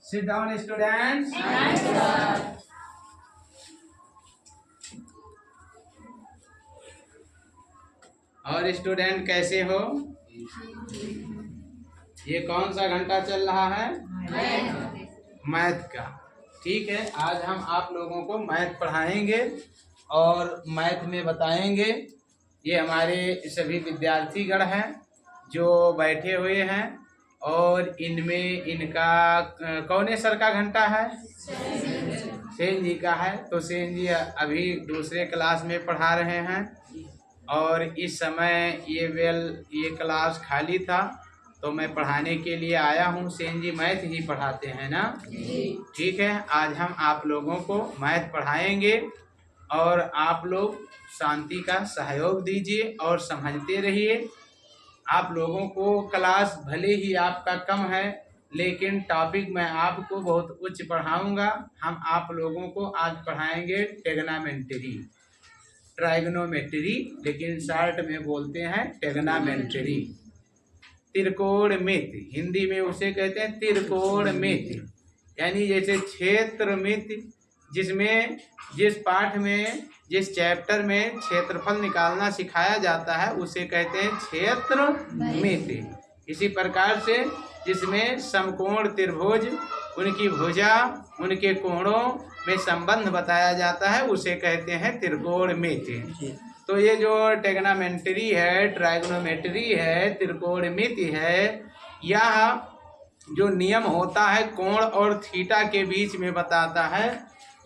Sit down, students. और student कैसे हो? ये कौन सा घंटा चल रहा है? मैथ का। ठीक है, आज हम आप लोगों को मैथ पढ़ाएंगे और मैथ में बताएंगे। ये हमारे सभी विद्यार्थीगण हैं जो बैठे हुए हैं और इनमें इनका कौन सर का घंटा है? सेन जी का है। तो सेन जी अभी दूसरे क्लास में पढ़ा रहे हैं और इस समय ये क्लास खाली था तो मैं पढ़ाने के लिए आया हूँ। सेन जी मैथ ही पढ़ाते हैं ना? ठीक है, आज हम आप लोगों को मैथ पढ़ाएंगे और आप लोग शांति का सहयोग दीजिए और समझते रहिए। आप लोगों को क्लास भले ही आपका कम है लेकिन टॉपिक मैं आपको बहुत उच्च पढ़ाऊंगा। हम आप लोगों को आज पढ़ाएंगे ट्राइगोनोमेट्री, लेकिन शॉर्ट में बोलते हैं ट्रिग्नोमेट्री। त्रिकोणमिति, हिंदी में उसे कहते हैं त्रिकोणमिति, यानी जैसे क्षेत्रमिति, जिसमें जिस पाठ में जिस चैप्टर में क्षेत्रफल निकालना सिखाया जाता है उसे कहते हैं क्षेत्रमिति। इसी प्रकार से जिसमें समकोण त्रिभुज, उनकी भुजा, उनके कोणों में संबंध बताया जाता है उसे कहते हैं त्रिकोणमिति। तो ये जो ट्रिग्नोमेट्री है, ट्राइगोनोमेट्री है, त्रिकोणमिति है, यह जो नियम होता है कोण और थीटा के बीच में बताता है,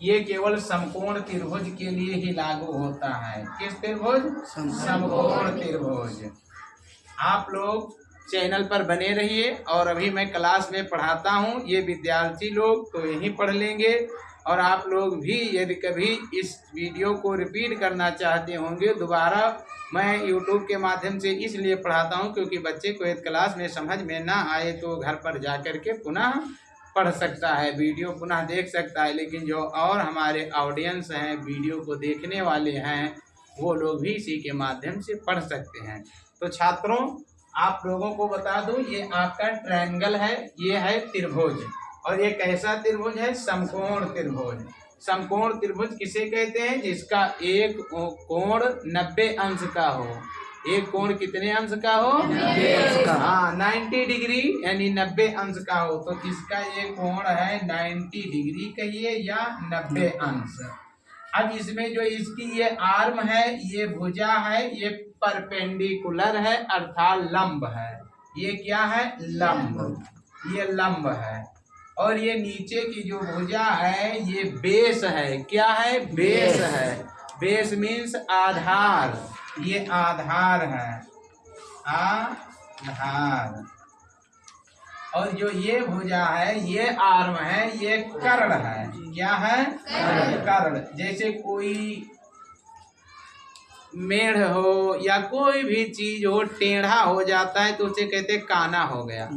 ये केवल समकोण त्रिभुज के लिए ही लागू होता है। किस त्रिभुज? समकोण त्रिभुज। आप लोग चैनल पर बने रहिए और अभी मैं क्लास में पढ़ाता हूँ। ये विद्यार्थी लोग तो यहीं पढ़ लेंगे और आप लोग भी यदि कभी इस वीडियो को रिपीट करना चाहते होंगे दोबारा, मैं यूट्यूब के माध्यम से इसलिए पढ़ाता हूँ क्योंकि बच्चे को एक क्लास में समझ में ना आए तो घर पर जा कर के पुनः पढ़ सकता है, वीडियो पुनः देख सकता है। लेकिन जो और हमारे ऑडियंस हैं, वीडियो को देखने वाले हैं, वो लोग भी इसी के माध्यम से पढ़ सकते हैं। तो छात्रों, आप लोगों को बता दूं, ये आपका ट्रायंगल है, ये है त्रिभुज। और ये कैसा त्रिभुज है? समकोण त्रिभुज। समकोण त्रिभुज किसे कहते हैं? जिसका एक कोण 90 अंश का हो। एक कोण कितने अंश का हो? 90 अंश का। हाँ, 90 डिग्री यानी 90 अंश का हो। तो इसका ये कोण है 90 डिग्री कहिए या 90 अंश। अब इसमें जो इसकी ये आर्म है, ये भुजा है, ये परपेंडिकुलर है अर्थात लंब है। ये क्या है? लंब। ये लंब है। और ये नीचे की जो भुजा है ये बेस है। क्या है? बेस है। बेस मीन्स आधार। ये आधार है, आधार। और जो ये भुजा है ये आर्म है, ये कर्ण है। क्या है? कर्ण। जैसे कोई मेढ़ हो या कोई भी चीज हो टेढ़ा हो जाता है तो उसे कहते हैं काना हो गया।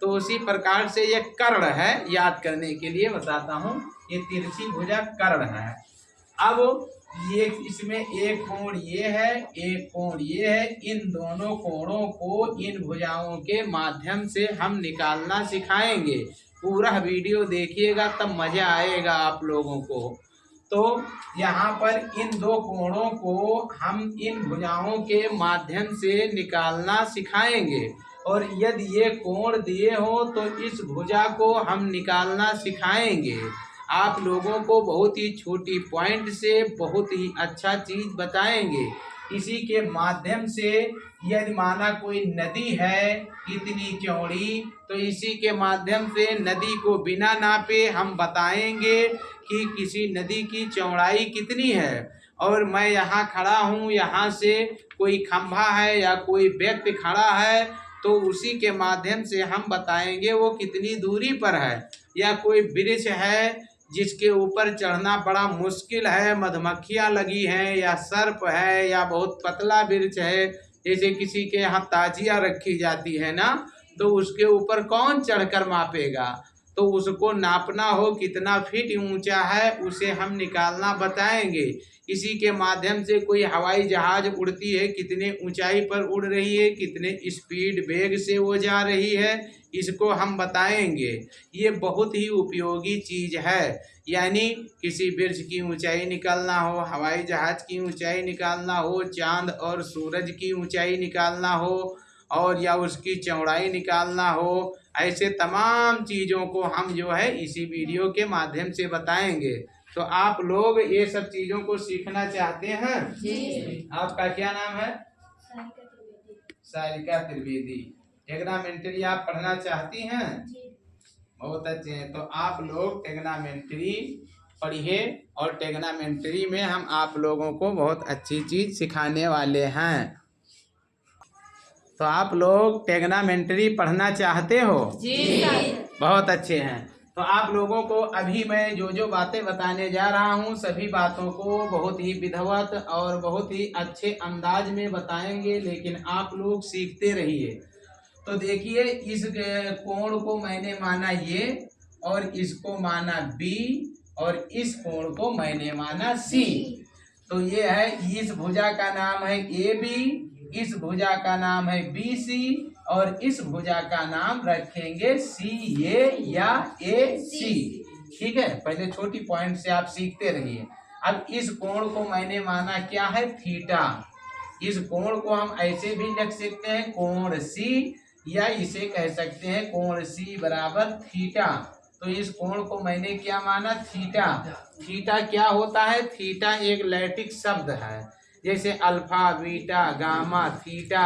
तो उसी प्रकार से ये कर्ण है, याद करने के लिए बताता हूँ। ये तिरछी भुजा कर्ण है। अब ये इसमें एक कोण ये है, एक कोण ये है। इन दोनों कोणों को इन भुजाओं के माध्यम से हम निकालना सिखाएंगे। पूरा वीडियो देखिएगा तब मजा आएगा आप लोगों को। तो यहाँ पर इन दो कोणों को हम इन भुजाओं के माध्यम से निकालना सिखाएंगे। और यदि ये कोण दिए हो तो इस भुजा को हम निकालना सिखाएंगे। आप लोगों को बहुत ही छोटी पॉइंट से बहुत ही अच्छा चीज बताएंगे। इसी के माध्यम से यदि माना कोई नदी है इतनी चौड़ी, तो इसी के माध्यम से नदी को बिना नापे हम बताएंगे कि किसी नदी की चौड़ाई कितनी है। और मैं यहाँ खड़ा हूँ, यहाँ से कोई खंभा है या कोई व्यक्ति खड़ा है तो उसी के माध्यम से हम बताएंगे वो कितनी दूरी पर है। या कोई वृक्ष है जिसके ऊपर चढ़ना बड़ा मुश्किल है, मधुमक्खियाँ लगी हैं या सर्प है या बहुत पतला वृक्ष है, जैसे किसी के यहाँ ताजिया रखी जाती है ना, तो उसके ऊपर कौन चढ़कर मापेगा? तो उसको नापना हो कितना फीट ऊंचा है उसे हम निकालना बताएंगे। इसी के माध्यम से कोई हवाई जहाज उड़ती है, कितने ऊंचाई पर उड़ रही है, कितने स्पीड वेग से वो जा रही है, इसको हम बताएंगे। ये बहुत ही उपयोगी चीज़ है। यानी किसी ब्रिज की ऊंचाई निकालना हो, हवाई जहाज की ऊंचाई निकालना हो, चांद और सूरज की ऊंचाई निकालना हो, और या उसकी चौड़ाई निकालना हो, ऐसे तमाम चीज़ों को हम जो है इसी वीडियो के माध्यम से बताएंगे। तो आप लोग ये सब चीज़ों को सीखना चाहते हैं जी। आपका क्या नाम है? सारिका त्रिवेदी। टेग्नामेंट्री आप पढ़ना चाहती हैं? बहुत अच्छे हैं। तो आप लोग टेग्नामेंट्री पढ़िए, और टेग्नामेंट्री में हम आप लोगों को बहुत अच्छी चीज़ सिखाने वाले हैं। तो आप लोग टेग्नामेंट्री पढ़ना चाहते हो जी? बहुत अच्छे हैं। तो आप लोगों को अभी मैं जो जो बातें बताने जा रहा हूँ, सभी बातों को बहुत ही विधिवत और बहुत ही अच्छे अंदाज में बताएंगे, लेकिन आप लोग सीखते रहिए। तो देखिए, इस कोण को मैंने माना ये, और इसको माना बी, और इस कोण को मैंने माना सी। तो ये है, इस भुजा का नाम है ए बी, इस भुजा का नाम है बी सी, और इस भुजा का नाम रखेंगे सी ए या ए सी। ठीक है, पहले छोटी पॉइंट से आप सीखते रहिए। अब इस कोण को मैंने माना क्या है? थीटा। इस कोण को हम ऐसे भी लिख सकते हैं कोण सी, या इसे कह सकते हैं कोण सी बराबर थीटा। तो इस कोण को मैंने क्या माना? थीटा। थीटा क्या होता है? थीटा एक लैटिन शब्द है, जैसे अल्फा, बीटा, गामा, थीटा।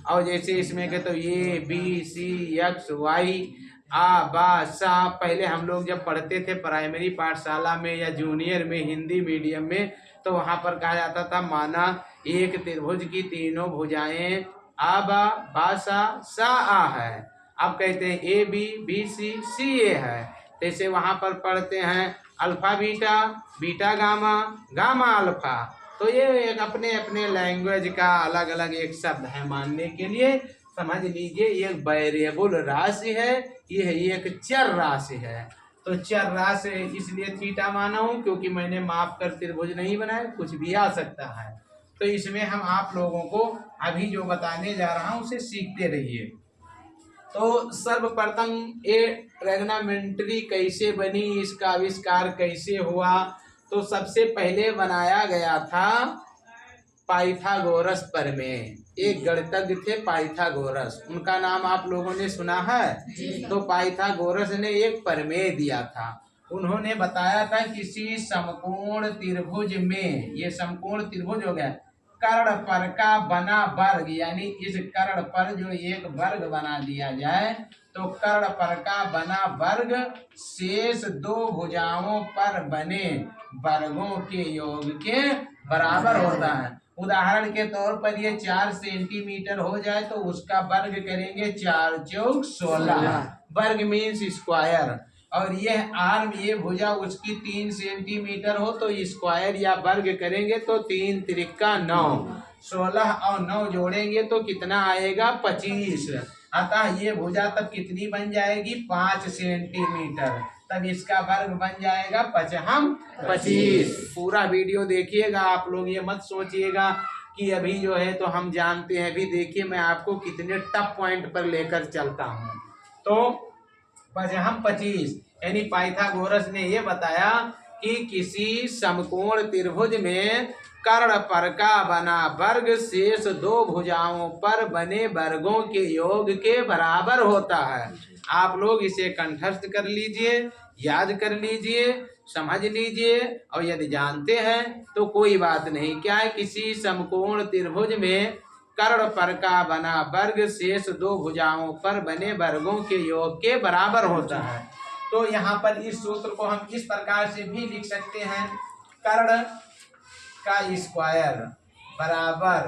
और जैसे इसमें के तो A B C X Y, आ बा सा। पहले हम लोग जब पढ़ते थे प्राइमरी पाठशाला में या जूनियर में हिंदी मीडियम में, तो वहाँ पर कहा जाता था माना एक त्रिभुज की तीनों भुजाएं आ बा सा आ है। अब कहते हैं ए बी सी ए है। जैसे वहाँ पर पढ़ते हैं alpha beta, beta gamma, gamma alpha. तो ये एक अपने अपने लैंग्वेज का अलग अलग एक शब्द है मानने के लिए। समझ लीजिए, ये वेरिएबल राशि है, ये एक चर राशि है। तो चर राशि इसलिए थीटा माना हूँ क्योंकि मैंने माप कर त्रिभुज नहीं बनाया, कुछ भी आ सकता है। तो इसमें हम आप लोगों को अभी जो बताने जा रहा हूँ उसे सीखते रहिए। तो सर्वप्रथम ये ट्रिग्नोमेट्री कैसे बनी, इसका आविष्कार कैसे हुआ? तो सबसे पहले बनाया गया था पाइथागोरस प्रमेय। एक गणितज्ञ थे पाइथागोरस, उनका नाम आप लोगों ने सुना है? तो पाइथागोरस ने एक प्रमेय दिया था। उन्होंने बताया था किसी समकोण त्रिभुज में, ये समकोण त्रिभुज हो गया, कर्ण पर का बना वर्ग, यानी इस कर्ण पर जो एक वर्ग बना दिया जाए, तो कर्ण पर का बना वर्ग शेष दो भुजाओं पर बने वर्गों के योग के बराबर होता है। उदाहरण के तौर पर ये 4 सेंटीमीटर हो जाए तो उसका वर्ग करेंगे 4 चौक 16, वर्ग मीन्स स्क्वायर। और यह आर्म, ये भुजा उसकी 3 सेंटीमीटर हो तो स्क्वायर या वर्ग करेंगे तो 3 त्रिका 9, 16 और 9 जोड़ेंगे तो कितना आएगा? 25। अतः ये भुजा तब कितनी बन जाएगी? 5 सेंटीमीटर। तब इसका वर्ग बन जाएगा 25। पूरा वीडियो देखिएगा, आप लोग ये मत सोचिएगा कि अभी जो है तो हम जानते हैं। अभी देखिए मैं आपको कितने टफ पॉइंट पर लेकर चलता हूँ। तो 25, यानी पाइथागोरस ने ये बताया कि किसी समकोण त्रिभुज में कर्ण पर का बना वर्ग शेष दो भुजाओं पर बने वर्गों के योग के बराबर होता है। आप लोग इसे कंठस्थ कर लीजिए, याद कर लीजिए, समझ लीजिए, और यदि जानते हैं तो कोई बात नहीं। क्या है? किसी समकोण त्रिभुज में कर्ण पर का बना वर्ग शेष दो भुजाओं पर बने वर्गों के योग के बराबर होता है। तो यहाँ पर इस सूत्र को हम इस प्रकार से भी लिख सकते हैं, कर्ण का स्क्वायर बराबर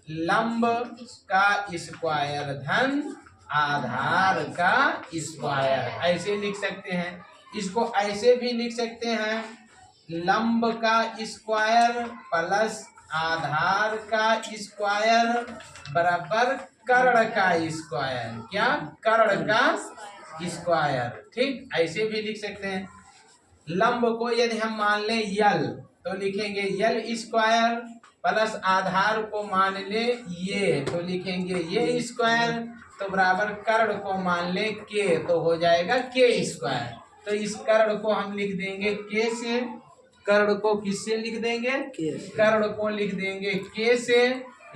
लंब का स्क्वायर धन आधार का स्क्वायर, ऐसे लिख सकते हैं। इसको ऐसे भी लिख सकते हैं, लंब का स्क्वायर प्लस आधार का स्क्वायर बराबर कर्ण का स्क्वायर। क्या? कर्ण का स्क्वायर। ठीक, ऐसे भी लिख सकते हैं। लंब को यदि हम मान लें यल, तो लिखेंगे यल स्क्वायर, प्लस आधार को मान ले ये, तो लिखेंगे ये स्क्वायर, तो बराबर कर्ण को मान ले के, तो हो जाएगा के स्क्वायर। तो इस कर्ण को हम लिख देंगे के से, कर्ण को किससे लिख देंगे, कर्ण को लिख देंगे के से,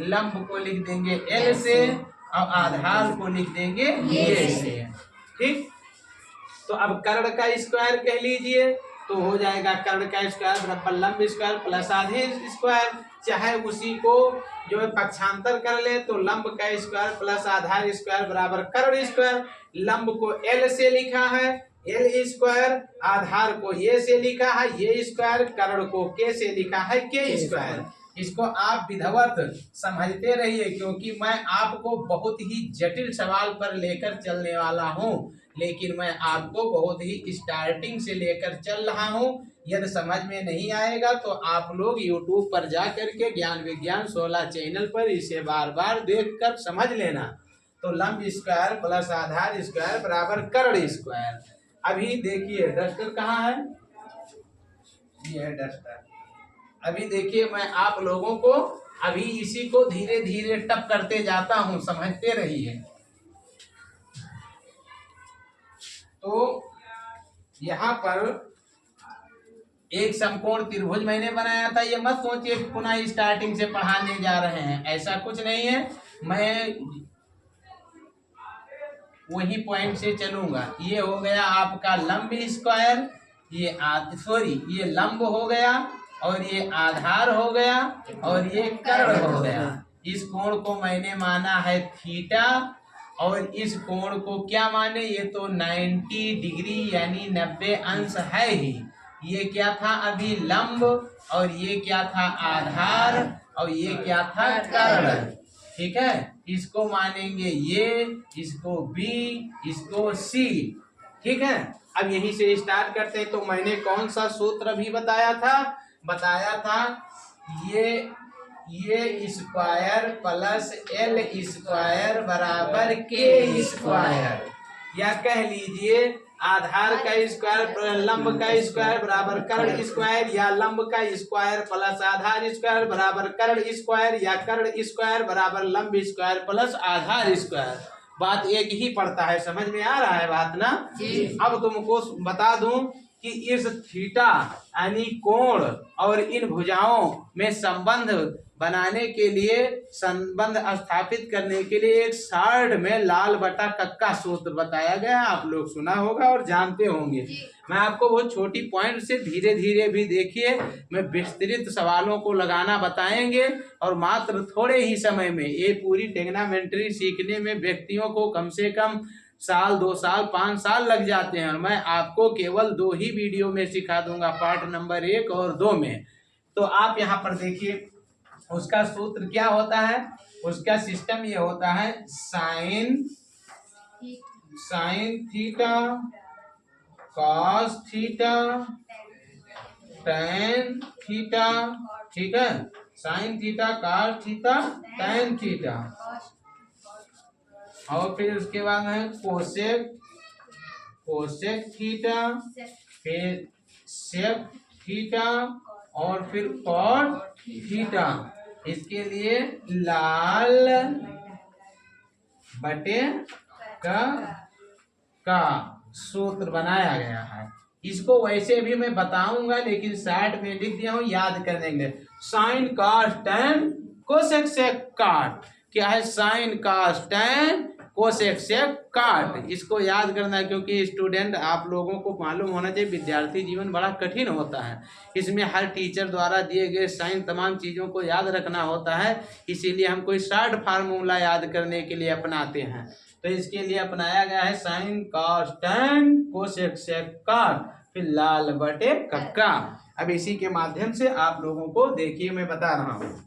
लंब को लिख देंगे एल से, और आधार को लिख देंगे ए से। ठीक, तो अब कर्ण का स्क्वायर कह लीजिए, तो हो जाएगा कर्ण का स्क्वायर बराबर लंब स्क्वायर प्लस आधे स्क्वायर। चाहे उसी को जो है पक्षांतर कर ले, तो लंब का स्क्वायर प्लस आधार स्क्वायर बराबर कर्ण स्क्वायर। लंब को एल से लिखा है एल स्क्वायर, आधार को ए से लिखा है ए स्क्वायर, कर्ण को के से लिखा है के स्क्वायर। इसको आप विधिवत समझते रहिए, क्योंकि मैं आपको बहुत ही जटिल सवाल पर लेकर चलने वाला हूं, लेकिन मैं आपको बहुत ही स्टार्टिंग से लेकर चल रहा हूं। यदि समझ में नहीं आएगा तो आप लोग YouTube पर जा करके ज्ञान विज्ञान 16 चैनल पर इसे बार बार देखकर समझ लेना। तो लंब स्क्वायर प्लस आधार स्क्वायर बराबर कर्ण स्क्वायर। अभी देखिए डस्टर कहाँ है, ये है डस्टर। अभी देखिए मैं आप लोगों को अभी इसी को धीरे धीरे टप करते जाता हूं, समझते रहिए। तो यहाँ पर एक समकोण त्रिभुज मैंने बनाया था, ये मत सोचिए पुनः स्टार्टिंग से पढ़ाने जा रहे हैं, ऐसा कुछ नहीं है। मैं वही पॉइंट से चलूंगा। ये हो गया आपका लंब स्क्वायर, ये ये लंब हो गया, और ये आधार हो गया, और ये कर्ण हो गया। इस कोण को मैंने माना है थीटा, और इस कोण को क्या माने, ये तो 90 डिग्री यानी 90 अंश है ही। ये क्या था अभी लंब, और ये क्या था आधार, और ये क्या था कर्ण। ठीक है, इसको मानेंगे ये, इसको बी, इसको सी। ठीक है, अब यहीं से स्टार्ट करते हैं। तो मैंने कौन सा सूत्र भी बताया था ये स्क्वायर प्लस एल स्क्वायर बराबर के स्क्वायर, या कह लीजिए आधार का स्क्वायर लंब का स्क्वायर बराबर कर्ण स्क्वायर, या लंब का स्क्वायर प्लस आधार स्क्वायर बराबर कर्ण स्क्वायर, या कर्ण स्क्वायर बराबर लंब स्क्वायर प्लस आधार स्क्वायर। बात एक ही पड़ता है, समझ में आ रहा है बात ना। अब तुमको बता दूं कि इस थीटा यानी कोण और इन भुजाओं में संबंध बनाने के लिए, संबंध स्थापित करने के लिए एक साइड में लाल बटा कक्का सूत्र बताया गया, आप लोग सुना होगा और जानते होंगे। मैं आपको बहुत छोटी पॉइंट से धीरे धीरे भी देखिए, मैं विस्तृत सवालों को लगाना बताएंगे, और मात्र थोड़े ही समय में ये पूरी ट्रिग्नोमेट्री सीखने में व्यक्तियों को कम से कम साल, 2 साल, 5 साल लग जाते हैं, और मैं आपको केवल 2 ही वीडियो में सिखा दूंगा, पार्ट नंबर 1 और 2 में। तो आप यहाँ पर देखिए उसका सूत्र क्या होता है, उसका सिस्टम ये होता है sine theta cos theta tan theta. ठीक है, sine theta cos theta tan theta, और फिर उसके बाद है कोसेक थीटा, फिर सेक थीटा, और फिर कॉट थीटा। इसके लिए लाल बटे का सूत्र बनाया गया है। इसको वैसे भी मैं बताऊंगा, लेकिन साइड में लिख दिया हूं, याद कर देंगे। Sine cos tan cosec sec cot. क्या है, sine cos tan cosec sec cot. इसको याद करना है, क्योंकि स्टूडेंट आप लोगों को मालूम होना चाहिए विद्यार्थी जीवन बड़ा कठिन होता है। इसमें हर टीचर द्वारा दिए गए साइन तमाम चीज़ों को याद रखना होता है, इसीलिए हम कोई शॉर्ट फार्मूला याद करने के लिए अपनाते हैं। तो इसके लिए अपनाया गया है sine cos tan cosec sec cot, फिर लाल बटे कक्का। अब इसी के माध्यम से आप लोगों को देखिए मैं बता रहा हूँ।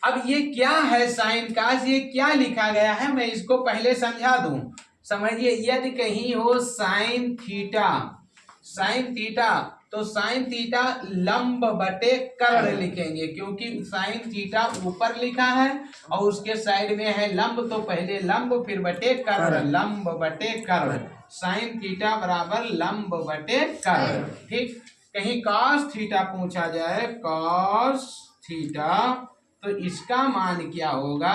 अब ये क्या है साइन कास, ये क्या लिखा गया है, मैं इसको पहले समझा दूं। समझिए, यदि कहीं हो साइन थीटा, तो साइन थीटा लंब बटे कर्ण लिखेंगे, क्योंकि साइन थीटा ऊपर लिखा है और उसके साइड में है लंब, तो पहले लंब फिर बटे कर्ण, लंब बटे कर्ण। साइन थीटा बराबर लंब बटे कर्ण। ठीक, कहीं कॉस थीटा पूछा जाए, कॉस थीटा तो इसका मान क्या होगा,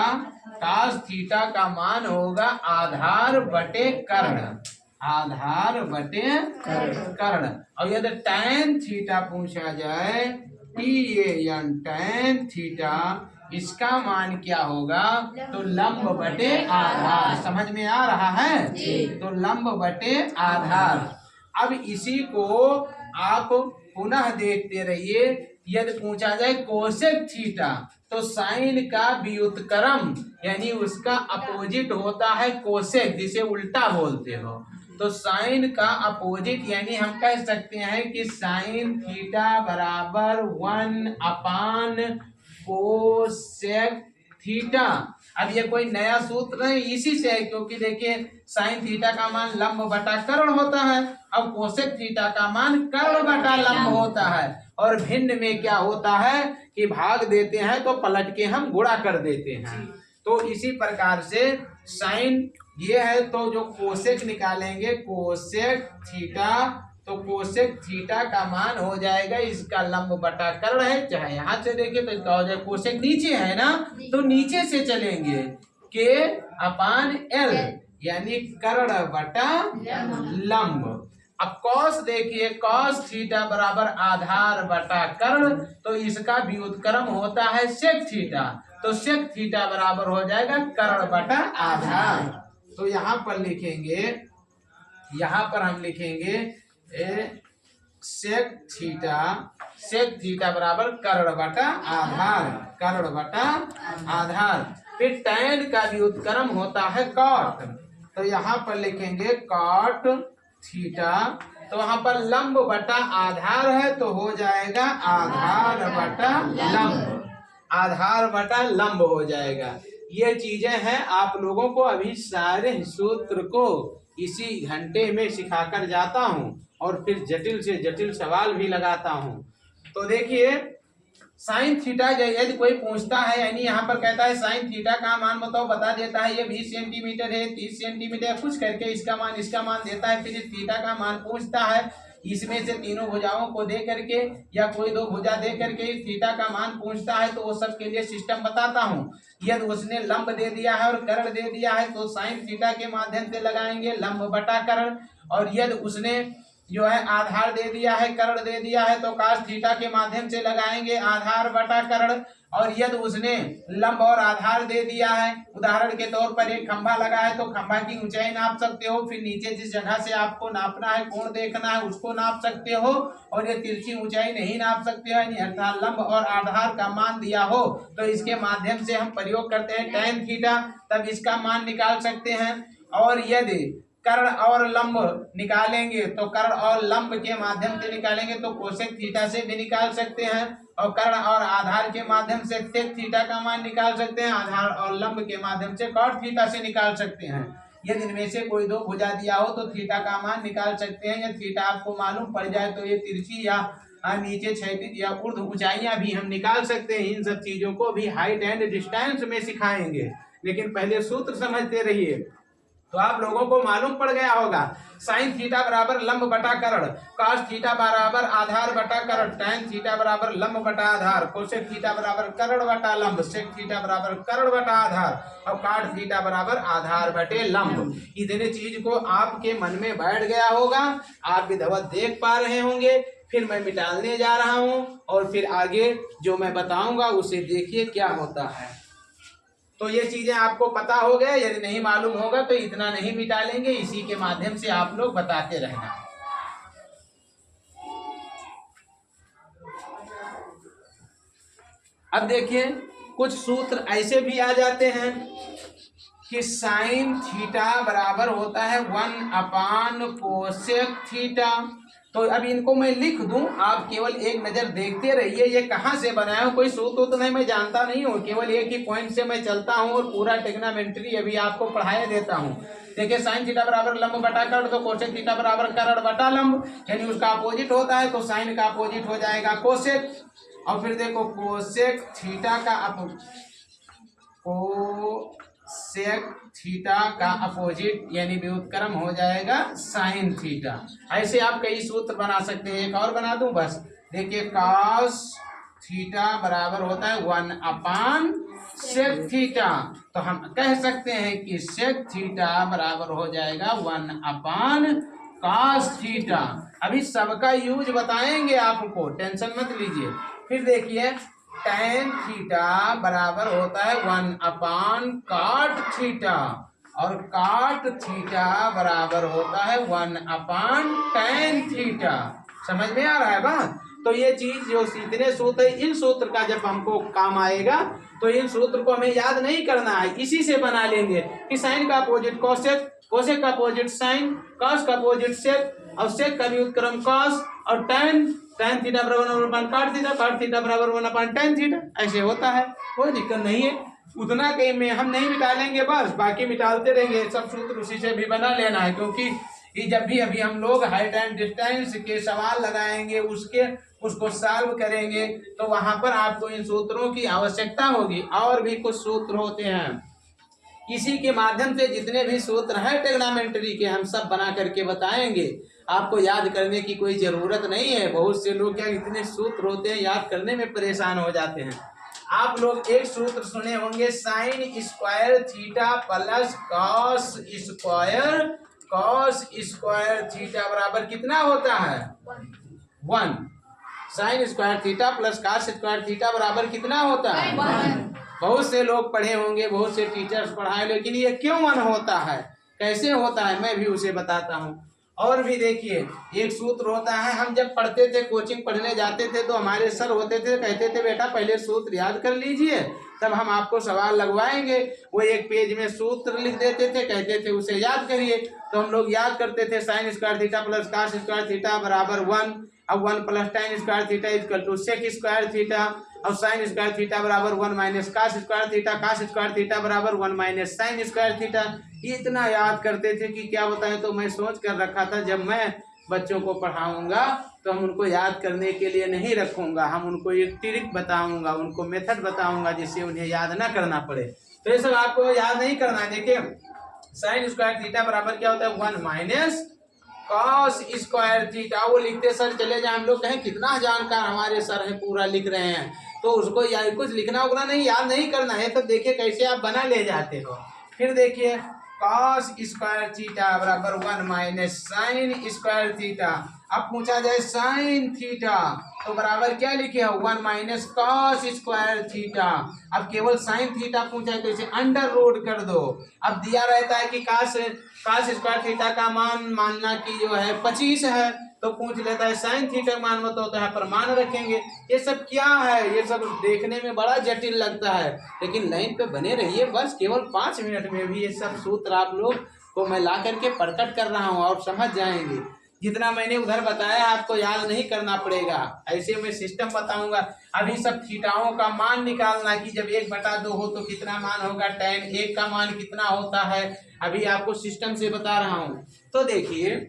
cos थीटा का मान होगा आधार बटे कर्ण, आधार बटे कर्ण। और यदि tan थीटा पूछा जाए, tan tan थीटा, इसका मान क्या होगा, तो लंब बटे आधार। समझ में आ रहा है? तो लंब बटे आधार। अब इसी को आप पुनः देखते रहिए। यदि पूछा जाए कोसेक थीटा, तो साइन का व्युत्क्रम यानी उसका अपोजिट होता है कोसेक, जिसे उल्टा बोलते हो। तो साइन का अपोजिट यानी हम कह सकते हैं कि साइन थीटा बराबर 1 कोसेक थीटा। अब ये कोई नया सूत्र नहीं, इसी से है, क्योंकि देखिए साइन थीटा का मान लंब बटा कर्ण होता है, अब कोसेक थीटा का मान कर्ण बटा लंब होता है। और भिन्न में क्या होता है कि भाग देते हैं तो पलट के हम गुणा कर देते हैं। तो इसी प्रकार से साइन ये है, तो जो कोसेक निकालेंगे कोसेक थीटा, तो कोसेक थीटा का मान हो जाएगा इसका लंब बटा कर्ण है, चाहे यहाँ से देखें तो इसका हो जाएगा, कोसेक नीचे है ना, तो नीचे से चलेंगे k/l यानी कर्ण बटा लंब। अब कॉस देखिए, कॉस थीटा बराबर आधार बटा कर्ण, तो इसका व्युत्क्रम होता है सेक थीटा, तो सेक थीटा बराबर हो जाएगा कर्ण बटा आधार। तो यहाँ पर लिखेंगे, यहाँ पर हम लिखेंगे सेक थीटा बराबर कर्ण बटा आधार, कर्ण बटा आधार। फिर टैन का व्युत्क्रम होता है कॉट, तो यहाँ पर लिखेंगे कॉट थीटा, तो वहां पर लंब बटा आधार है, तो हो जाएगा आधार बटा लंब, आधार बटा लंब हो जाएगा। ये चीजें हैं, आप लोगों को अभी सारे सूत्र को इसी घंटे में सिखाकर जाता हूं और फिर जटिल से जटिल सवाल भी लगाता हूं। तो देखिए साइन थीटा यदि कोई पूछता है, यानी यहाँ पर कहता है साइन थीटा का मान बताओ, बता देता है ये 20 सेंटीमीटर है, 30 सेंटीमीटर, कुछ करके इसका मान देता है। फिर इस थीटा का मान पूछता है, इसमें से तीनों भुजाओं को दे करके या कोई दो भुजा दे करके इस थीटा का मान पूछता है, तो वो सब के लिए सिस्टम बताता हूँ। यदि उसने लंब दे दिया है और कर्ण दे दिया है, तो साइन थीटा के माध्यम से लगाएंगे लंब बटा कर्ण, और यदि उसने जो है आधार दे दिया है, कर्ण दे दिया है, तो cos थीटा के माध्यम से लगाएंगे आधार बटा कर्ण। और यदि उसने लंब और आधार दे दिया है, उदाहरण के तौर पर एक खंभा लगा है, तो खंभा की ऊंचाई नाप सकते हो, फिर नीचे जिस जगह से आपको नापना है, कोण देखना है, उसको नाप सकते हो। और ये तिरछी ऊंचाई नहीं नाप सकते हो, यानी अर्थात लंब और आधार का मान दिया हो, तो इसके माध्यम से हम प्रयोग करते हैं tan थीटा, तब इसका मान निकाल सकते हैं। और यदि कर्ण और लंब निकालेंगे, तो कर्ण और लंब के माध्यम से निकालेंगे, तो कोसेक थीटा से भी निकाल सकते हैं, और कर्ण और आधार के माध्यम से सेक थीटा का मान निकाल सकते हैं, आधार और लंब के माध्यम से कॉट थीटा से निकाल सकते हैं। यदि इनमें से कोई दो भुजा दिया हो, तो थीटा का मान निकाल सकते हैं। या थीटा आपको मालूम पड़ जाए, तो ये तिरछी या नीचे क्षैतिज या ऊर्ध्व ऊंचाइयां भी हम निकाल सकते हैं। इन सब चीजों को भी हाइट एंड डिस्टेंस में सिखाएंगे, लेकिन पहले सूत्र समझते रहिए। तो आप लोगों को मालूम पड़ गया होगा, साइन थीटा बराबर लंब बटा कर्ण, cos थीटा बराबर आधार बटा कर्ण, tan थीटा बराबर लंब बटा आधार, कोसेक थीटा बराबर कर्ण बटा लंब, सेक थीटा बराबर कर्ण बटा आधार, और cot थीटा बराबर आधार बटे लंब। इतने चीज को आपके मन में बैठ गया होगा, आप विधिवत देख पा रहे होंगे। फिर मैं मिटाने जा रहा हूं, और फिर आगे जो मैं बताऊंगा उसे देखिए क्या होता है। तो ये चीजें आपको पता हो गया, यदि नहीं मालूम होगा तो इतना नहीं मिटा लेंगे, इसी के माध्यम से आप लोग बताते रहना। अब देखिए कुछ सूत्र ऐसे भी आ जाते हैं कि साइन थीटा बराबर होता है 1 कोसेक थीटा। तो अब इनको मैं लिख दूं, आप केवल एक नजर देखते रहिए ये कहाँ से बनाया हूं। कोई सूत्र तो नहीं, मैं जानता नहीं हूँ, केवल एक ही पॉइंट से मैं चलता हूँ और पूरा ट्रिग्नोमेट्री अभी आपको पढ़ाया देता हूँ। देखिए साइन थीटा बराबर लंब बटा कर्ण, तो कोसेक थीटा बराबर कर्ण बटा लंब, यानी उसका अपोजिट होता है, तो साइन का अपोजिट हो जाएगा कोसेक। और फिर देखो कोसेक थीटा का अपोजिट यानी व्युत्क्रम हो जाएगा साइन थीटा। ऐसे आप कई सूत्र बना सकते हैं, एक और बना दूं बस। देखिए cos थीटा बराबर होता है 1/sec थीटा। तो हम कह सकते हैं कि sec थीटा बराबर हो जाएगा 1/cos थीटा। अभी सबका यूज बताएंगे आपको, टेंशन मत लीजिए। फिर देखिए tan थीटा बराबर होता है 1/cot थीटा और cot थीटा बराबर होता है 1/tan थीटा। समझ में आ रहा है बात? तो ये चीज जो इतने सूत्र है, इन सूत्र का जब हमको काम आएगा तो इन सूत्र को हमें याद नहीं करना है, इसी से बना लेंगे कि साइन का अपोजिट कोसेक, कोसेक का अपोजिट साइन, कॉस का अपोजिट सेक और सेक का व्युत्क्रम कॉस और tan थीटा बराबर 1/cot थीटा, cot थीटा बराबर 1/tan थीटा। ऐसे होता है, कोई दिक्कत नहीं है। उतना कहीं में हम नहीं मिटा लेंगे, बस बाकी मिटाते रहेंगे। सब सूत्र उसी से भी बना लेना है, क्योंकि जब भी अभी हम लोग हाइट एंड डिस्टेंस के सवाल लगाएंगे, उसको सॉल्व करेंगे, तो वहां पर आपको इन सूत्रों की आवश्यकता होगी। और भी कुछ सूत्र होते हैं, इसी के माध्यम से जितने भी सूत्र हैं ट्रिग्नोमेट्री के हम सब बना करके बताएंगे। आपको याद करने की कोई जरूरत नहीं है। बहुत से लोग क्या इतने सूत्र होते हैं, याद करने में परेशान हो जाते हैं। आप लोग एक सूत्र सुने होंगे, sign square theta plus cos square theta बराबर कितना होता है? 1। Sign square theta plus cos square theta बराबर कितना होता है? 1। बहुत से लोग पढ़े होंगे, बहुत से टीचर्स पढ़ाए, लेकिन ये क्यों 1 होता है, कैसे होता है, मैं भी उसे बताता हूँ। और भी देखिए, एक सूत्र होता है, हम जब पढ़ते थे, कोचिंग पढ़ने जाते थे, तो हमारे सर होते थे, कहते थे बेटा पहले सूत्र याद कर लीजिए, तब हम आपको सवाल लगवाएंगे। वो एक पेज में सूत्र लिख देते थे, कहते थे उसे याद करिए। तो हम लोग याद करते थे, sine square theta plus cos square theta बराबर 1। अब 1 plus tan square theta equal to sec square theta, और साइन स्क्वायर थीटा बराबर 1 minus cos square theta, cos square theta बराबर 1 माइनस साइन स्क्वायर थीटा। इतना याद करते थे कि क्या बताएं। तो मैं सोच कर रखा था, जब मैं बच्चों को पढ़ाऊंगा तो हम उनको याद करने के लिए नहीं रखूंगा, हम उनको एक ट्रिक बताऊंगा, उनको मेथड बताऊंगा, जिससे उन्हें याद ना करना पड़े। तो ये सब आपको याद नहीं करना है। देखिए साइन स्क्वायर थीटा बराबर क्या होता है? 1 माइनस कॉस स्क्वायर थीटा। वो लिखते सर चले जाए, हम लोग कहें कितना जानकार हमारे सर है, पूरा लिख रहे हैं, तो उसको यार कुछ लिखना उगना नहीं, याद नहीं करना है। तो देखिए कैसे आप बना ले जाते हो। फिर देखिए कॉस स्क्वायर थीटा बराबर 1 माइनस साइन स्क्वायर थीटा। अब पूछा जाए साइन थीटा तो बराबर क्या लिखे हो? 1 माइनस कॉस स्क्वायर थीटा। अब केवल साइन थीटा पूछा है तो इसे अंडर रूट कर दो। अब दिया रहता है कि कॉस स्क्वायर थीटा का मान मानना कि जो है 25 है, तो पूछ लेता है साइन थीटा का मान मत होता है पर मान रखेंगे। ये सब क्या है? ये सब देखने में बड़ा जटिल लगता है, लेकिन लाइन पे बने रहिए, बस केवल 5 मिनट में भी ये सब सूत्र आप लोग को मैं ला करके प्रकट कर रहा हूँ और समझ जाएंगे। जितना मैंने उधर बताया आपको याद नहीं करना पड़ेगा, ऐसे मैं सिस्टम बताऊंगा। अभी सब थीटाओं का मान निकालना कि जब 1/2 हो तो कितना मान होगा, tan 1 का मान कितना होता है, अभी आपको सिस्टम से बता रहा हूँ। तो देखिए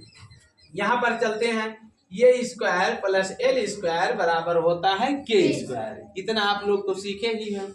यहाँ पर चलते हैं, ये स्क्वायर प्लस एल स्क्वायर बराबर होता है के स्क्वायर। इतना आप लोग तो सीखे ही हैं।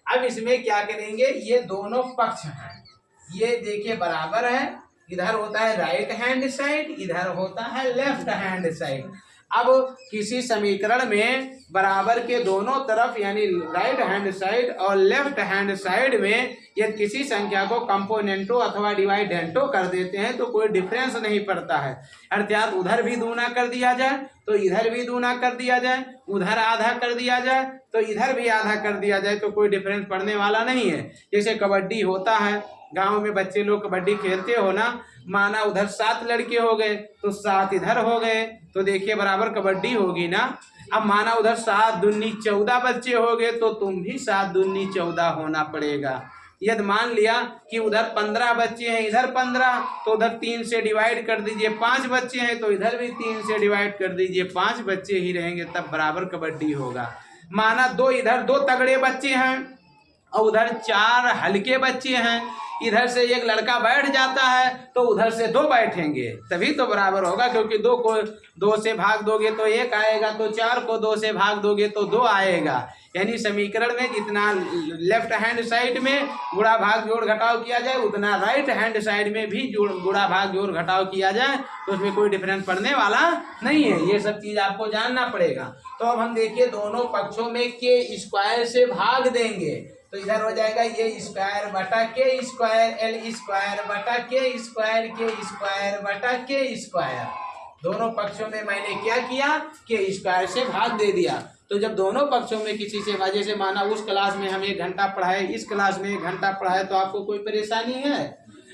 अब इसमें क्या करेंगे, ये दोनों पक्ष हैं, ये देखिए बराबर है, इधर होता है राइट हैंड साइड, इधर होता है लेफ्ट हैंड साइड। अब किसी समीकरण में बराबर के दोनों तरफ यानी राइट हैंड साइड और लेफ्ट हैंड साइड में यदि किसी संख्या को कंपोनेंटों अथवा डिवाइडेंटों कर देते हैं तो कोई डिफरेंस नहीं पड़ता है। अर्थात उधर भी दूना कर दिया जाए तो इधर भी दूना कर दिया जाए, उधर आधा कर दिया जाए तो इधर भी आधा कर दिया जाए, तो कोई डिफरेंस पड़ने वाला नहीं है। जैसे कबड्डी होता है, गांव में बच्चे लोग कबड्डी खेलते हो ना, माना उधर 7 लड़के हो गए तो 7 इधर हो गए, तो देखिए बराबर कबड्डी होगी ना। अब माना उधर 7 दूनी 14 बच्चे हो गए तो तुम भी 7 दूनी 14 होना पड़ेगा। यदि मान लिया कि उधर 15 बच्चे हैं, इधर 15, तो उधर 3 से डिवाइड कर दीजिए। 5 बच्चे हैं तो इधर भी 3 से डिवाइड कर दीजिए, 5 बच्चे ही रहेंगे, तब बराबर कबड्डी होगा। माना 2 इधर 2 तगड़े बच्चे हैं और उधर 4 हल्के बच्चे हैं, इधर से एक लड़का बैठ जाता है तो उधर से 2 बैठेंगे, तभी तो बराबर होगा। क्योंकि 2 को 2 से भाग दोगे तो 1 आएगा, तो 4 को 2 से भाग दोगे तो 2 आएगा। यानी समीकरण में जितना लेफ्ट हैंड साइड में गुणा भाग जोड़ घटाव किया जाए उतना राइट हैंड साइड में भी गुणा भाग जोड़ घटाव किया जाए, तो उसमें कोई डिफरेंस पड़ने वाला नहीं है। ये सब चीज आपको जानना पड़ेगा। तो अब हम देखिए दोनों पक्षों में के स्क्वायर से भाग देंगे, तो इधर हो जाएगा ये स्क्वायर बटा के स्क्वायर, एल स्क्वायर बटा के स्क्वायर बटा के स्क्वायर। दोनों पक्षों में मैंने क्या किया, के स्क्वायर से भाग दे दिया। तो जब दोनों पक्षों में किसी से वजह से माना उस क्लास में हम 1 घंटा पढ़ाए, इस क्लास में 1 घंटा पढ़ाए, तो आपको कोई परेशानी है?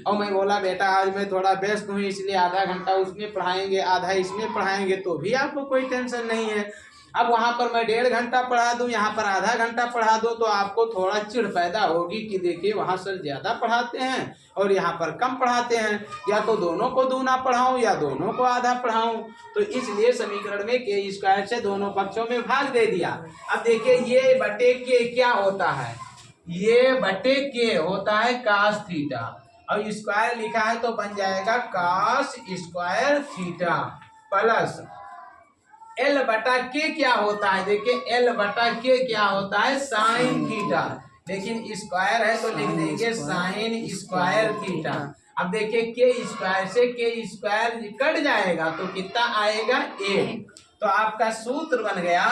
और मैं बोला बेटा आज मैं थोड़ा व्यस्त हूँ इसलिए आधा घंटा उसमें पढ़ाएंगे, आधा इसमें पढ़ाएंगे, तो भी आपको कोई टेंशन नहीं है। अब वहाँ पर मैं 1.5 घंटा पढ़ा दूँ, यहाँ पर आधा घंटा पढ़ा दूँ, तो आपको थोड़ा चिढ़ पैदा होगी कि देखिए वहाँ सर ज़्यादा पढ़ाते हैं और यहाँ पर कम पढ़ाते हैं, या तो दोनों को दूना पढ़ाऊँ या दोनों को आधा पढ़ाऊँ। तो इसलिए समीकरण में के स्क्वायर से दोनों पक्षों में भाग दे दिया। अब देखिए ये बटे के क्या होता है, ये बटे के होता है कास थीटा, और स्क्वायर लिखा है तो बन जाएगा कास स्क्वायर थीटा प्लस एल बटा के क्या होता है, देखिए एल बटा के क्या होता है साइन थीटा, लेकिन स्क्वायर है तो लिख देंगे साइन स्क्वायर थीटा। अब देखिए के स्क्वायर से के स्क्वायर कट जाएगा तो कितना आएगा 1, तो आपका सूत्र बन गया